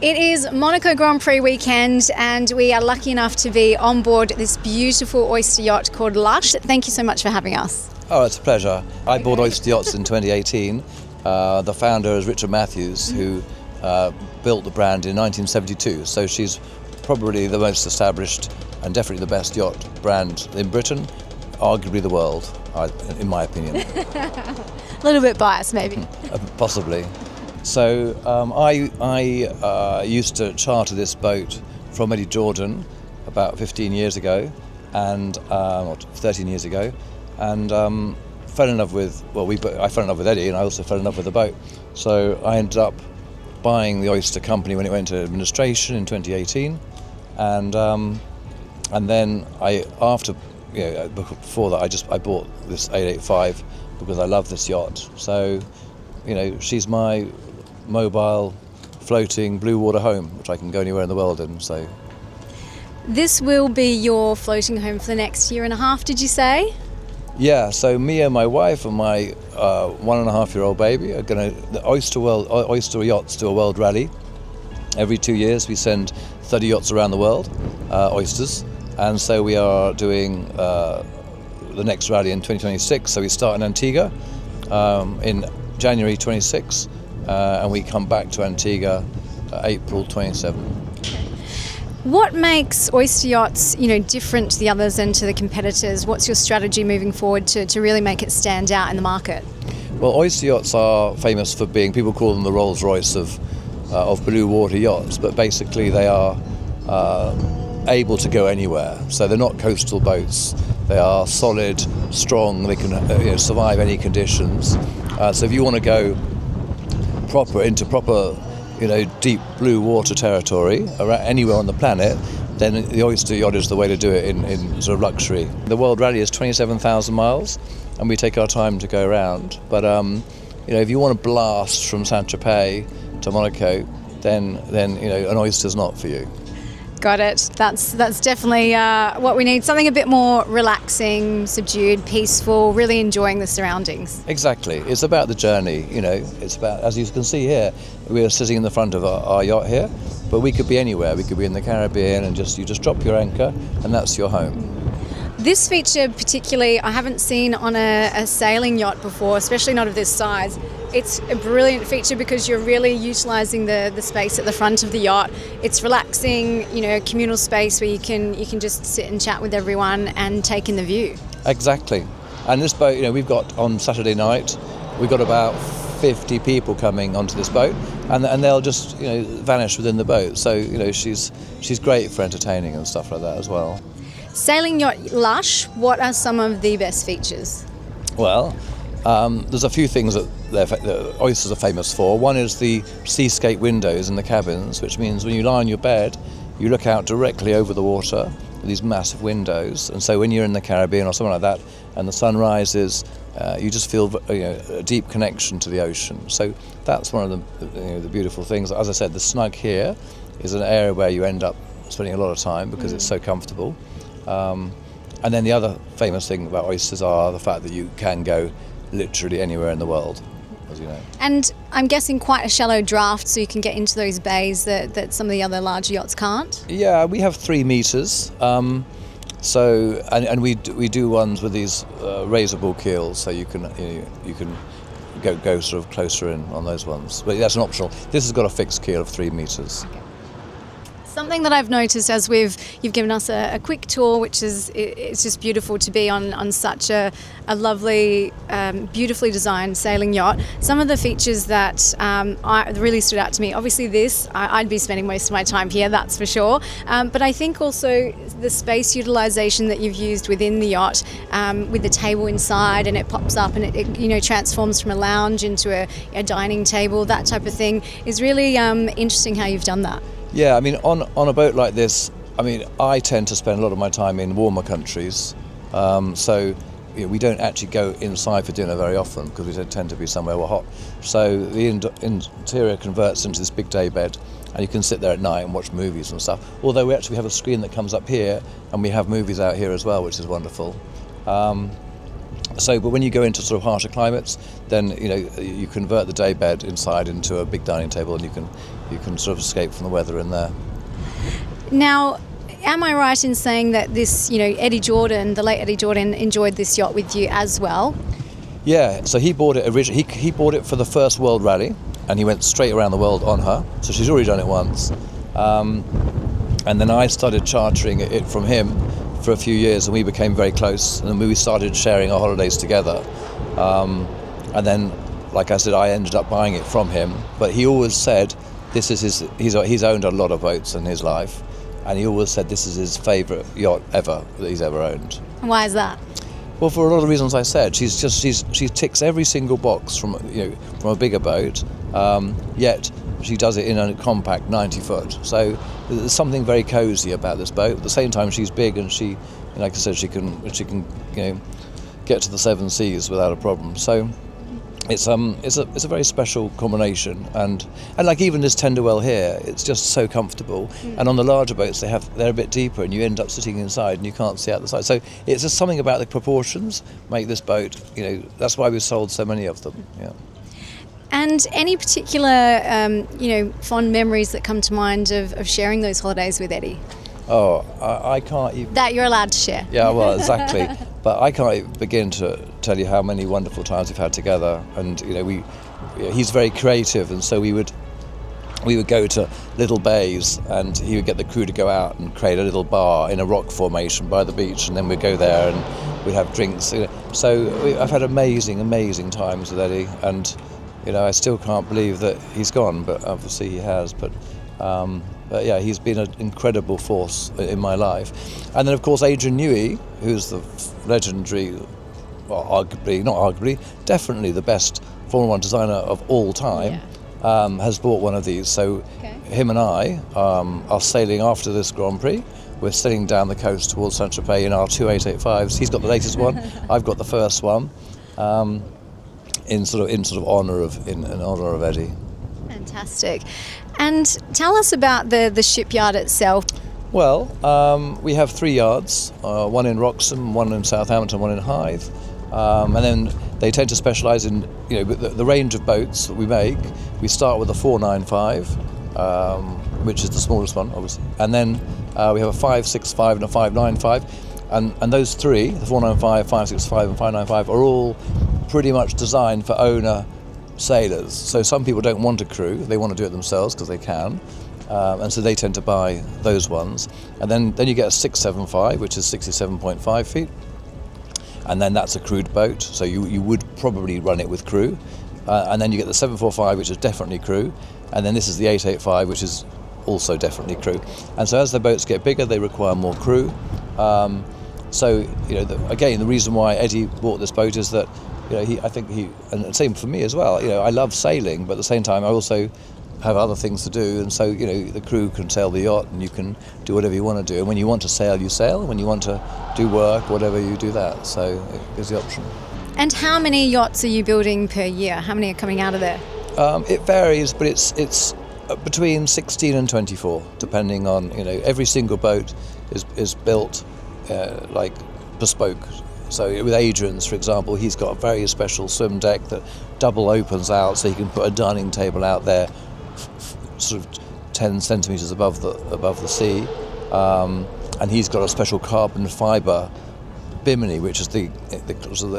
It is Monaco Grand Prix weekend and we are lucky enough to be on board this beautiful oyster yacht called Lush. Thank you so much for having us. Oh, it's a pleasure. I bought Oyster Yachts in 2018. The founder is Richard Matthews, who built the brand in 1972. So she's probably the most established and definitely the best yacht brand in Britain, arguably the world, in my opinion. A little bit biased, maybe. Possibly. So I used to charter this boat from Eddie Jordan about 15 years ago, and or 13 years ago, and fell in love with, I fell in love with Eddie, and I also fell in love with the boat. So I ended up buying the Oyster Company when it went to administration in 2018, and then before that I bought this 885 because I love this yacht. So, she's my mobile, floating blue water home, which I can go anywhere in the world in. So this will be your floating home for the next year and a half, did you say? Yeah, so me and my wife and my 1.5-year-old baby are going to, the Oyster Yachts do a world rally. Every 2 years we send 30 yachts around the world, oysters, and so we are doing the next rally in 2026. So we start in Antigua in January 26, and we come back to Antigua April 27. What makes Oyster Yachts, different to the others and to the competitors? What's your strategy moving forward to really make it stand out in the market? Well, Oyster Yachts are famous for being, people call them the Rolls-Royce of blue water yachts, but basically they are able to go anywhere. So they're not coastal boats. They are solid, strong. They can survive any conditions. So if you want to go into proper, deep blue water territory anywhere on the planet, then the Oyster Yacht is the way to do it in sort of luxury. The World Rally is 27,000 miles, and we take our time to go around. But if you want to blast from Saint-Tropez to Monaco, then an oyster's not for you. Got it. That's definitely what we need. Something a bit more relaxing, subdued, peaceful, really enjoying the surroundings. Exactly. It's about the journey, It's about, as you can see here, we are sitting in the front of our yacht here, but we could be anywhere. We could be in the Caribbean, and you just drop your anchor, and that's your home. This feature particularly, I haven't seen on a sailing yacht before, especially not of this size. It's a brilliant feature because you're really utilising the space at the front of the yacht. It's relaxing, communal space where you can just sit and chat with everyone and take in the view. Exactly. And this boat, we've got on Saturday night, we've got about 50 people coming onto this boat, and they'll just vanish within the boat. So she's great for entertaining and stuff like that as well. Sailing Yacht Lush, what are some of the best features? Well, there's a few things that the oysters are famous for. One is the seascape windows in the cabins, which means when you lie on your bed, you look out directly over the water with these massive windows. And so when you're in the Caribbean or something like that, and the sun rises, you just feel a deep connection to the ocean. So that's one of the beautiful things. As I said, the snug here is an area where you end up spending a lot of time because it's so comfortable. And then the other famous thing about oysters are the fact that you can go literally anywhere in the world, as you know. And I'm guessing quite a shallow draft, so you can get into those bays that some of the other larger yachts can't? Yeah, we have 3 meters. So we do ones with these razor bull keels, so you can go sort of closer in on those ones. But that's an optional. This has got a fixed keel of 3 meters. Okay. Something that I've noticed as you've given us a quick tour, which is it's just beautiful to be on such a lovely, beautifully designed sailing yacht. Some of the features that really stood out to me, obviously I'd be spending most of my time here, that's for sure. But I think also the space utilisation that you've used within the yacht, with the table inside, and it pops up and it transforms from a lounge into a dining table, that type of thing, is really interesting how you've done that. Yeah, I mean, on a boat like this, I tend to spend a lot of my time in warmer countries, so we don't actually go inside for dinner very often because we tend to be somewhere we're hot. So the interior converts into this big day bed, and you can sit there at night and watch movies and stuff. Although we actually have a screen that comes up here, and we have movies out here as well, which is wonderful. But when you go into sort of harsher climates, then you convert the day bed inside into a big dining table, and you can sort of escape from the weather in there. Now, am I right in saying that this, Eddie Jordan, the late Eddie Jordan, enjoyed this yacht with you as well? Yeah, so he bought it originally. He bought it for the first World Rally, and he went straight around the world on her. So she's already done it once, and then I started chartering it from him for a few years, and we became very close, and then we started sharing our holidays together. And then, like I said, I ended up buying it from him. But he always said this is he's owned a lot of boats in his life, and he always said this is his favourite yacht ever that he's ever owned. Why is that? Well, for a lot of reasons I said. She ticks every single box from a bigger boat, yet she does it in a compact 90 foot. So there's something very cosy about this boat. At the same time, she's big, and she, like I said, she can get to the seven seas without a problem. So it's a very special combination, and like even this Tenderwell here, it's just so comfortable. And on the larger boats, they're a bit deeper, and you end up sitting inside and you can't see out the side. So it's just something about the proportions make this boat. That's why we've sold so many of them. Yeah. And any particular fond memories that come to mind of sharing those holidays with Eddie? Oh, I can't even... That you're allowed to share. Yeah, well, exactly. But I can't even begin to tell you how many wonderful times we've had together. And he's very creative, and so we would go to little bays, and he would get the crew to go out and create a little bar in a rock formation by the beach, and then we'd go there and we'd have drinks. So I've had amazing times with Eddie, and I still can't believe that he's gone, but obviously he has. But yeah, he's been an incredible force in my life. And then, of course, Adrian Newey, who's the legendary, well, definitely the best Formula One designer of all time, has bought one of these. So him and I are sailing after this Grand Prix. We're sailing down the coast towards Saint-Tropez in our two 885s. He's got the latest one. I've got the first one. In honour of Eddie. Fantastic. And tell us about the shipyard itself. Well, we have 3 yards, one in Wroxham, one in Southampton, one in Hythe, and then they tend to specialise in the range of boats that we make. We start with a 495, which is the smallest one, obviously, and then we have a 565 and a 595, and those three, the 495, 565, and 595, are all pretty much designed for owner sailors. So some people don't want a crew, they want to do it themselves because they can, and so they tend to buy those ones. And then you get a 675, which is 67.5 feet, and then that's a crewed boat, so you would probably run it with crew. And then you get the 745, which is definitely crew, and then this is the 885, which is also definitely crew. And so as the boats get bigger, they require more crew. So again, the reason why Eddie bought this boat is that and same for me as well. I love sailing, but at the same time I also have other things to do, and so the crew can sail the yacht, and you can do whatever you want to do. And when you want to sail, you sail. When you want to do work, whatever, you do that. So it gives the option. And how many yachts are you building per year? How many are coming out of there? It varies, but it's between 16 and 24, depending on every single boat is built like bespoke. So with Adrian's, for example, he's got a very special swim deck that double opens out, so you can put a dining table out there, sort of 10 centimetres above the sea, and he's got a special carbon fibre bimini, which is the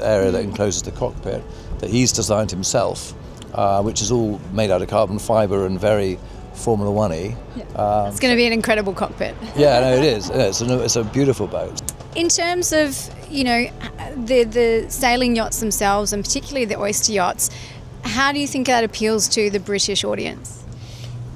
area that encloses the cockpit, that he's designed himself, which is all made out of carbon fibre and very Formula One-y. Yeah. It's going to be an incredible cockpit. Yeah, no, it is. It's a beautiful boat. In terms of the sailing yachts themselves, and particularly the Oyster Yachts, how do you think that appeals to the British audience?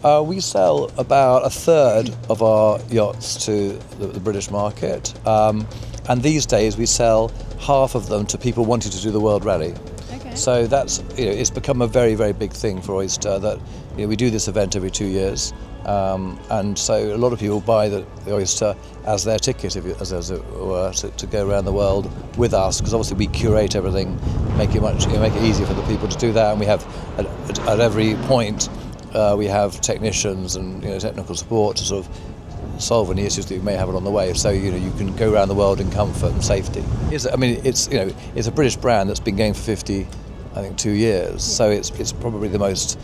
We sell about a third of our yachts to the British market, and these days we sell half of them to people wanting to do the World Rally. Okay. So that's it's become a very, very big thing for Oyster that we do this event every 2 years. And so a lot of people buy the Oyster as their ticket, as it were, to go around the world with us, because obviously we curate everything, make it easier for the people to do that. And we have at every point we have technicians and technical support to sort of solve any issues that you may have along the way. So you can go around the world in comfort and safety. It's a British brand that's been going for 2 years. So it's probably the most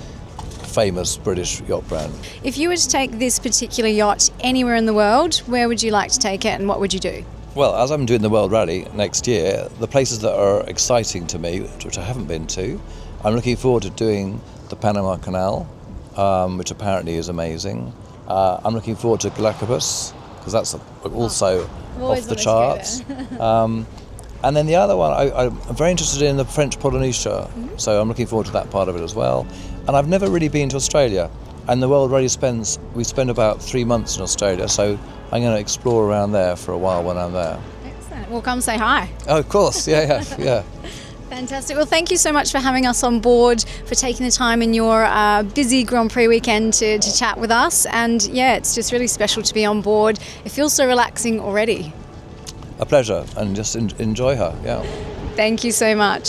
famous British yacht brand. If you were to take this particular yacht anywhere in the world, where would you like to take it and what would you do? Well, as I'm doing the World Rally next year, the places that are exciting to me, which I haven't been to, I'm looking forward to doing the Panama Canal, which apparently is amazing. I'm looking forward to Galapagos, because that's also off the charts. And then the other one, I'm very interested in the French Polynesia, so I'm looking forward to that part of it as well. And I've never really been to Australia, and the World Rally we spend about 3 months in Australia, so I'm going to explore around there for a while when I'm there. Excellent. Well, come say hi. Oh, of course, yeah. Fantastic. Well, thank you so much for having us on board, for taking the time in your busy Grand Prix weekend to chat with us. And yeah, it's just really special to be on board. It feels so relaxing already. A pleasure, and just enjoy her, yeah. Thank you so much.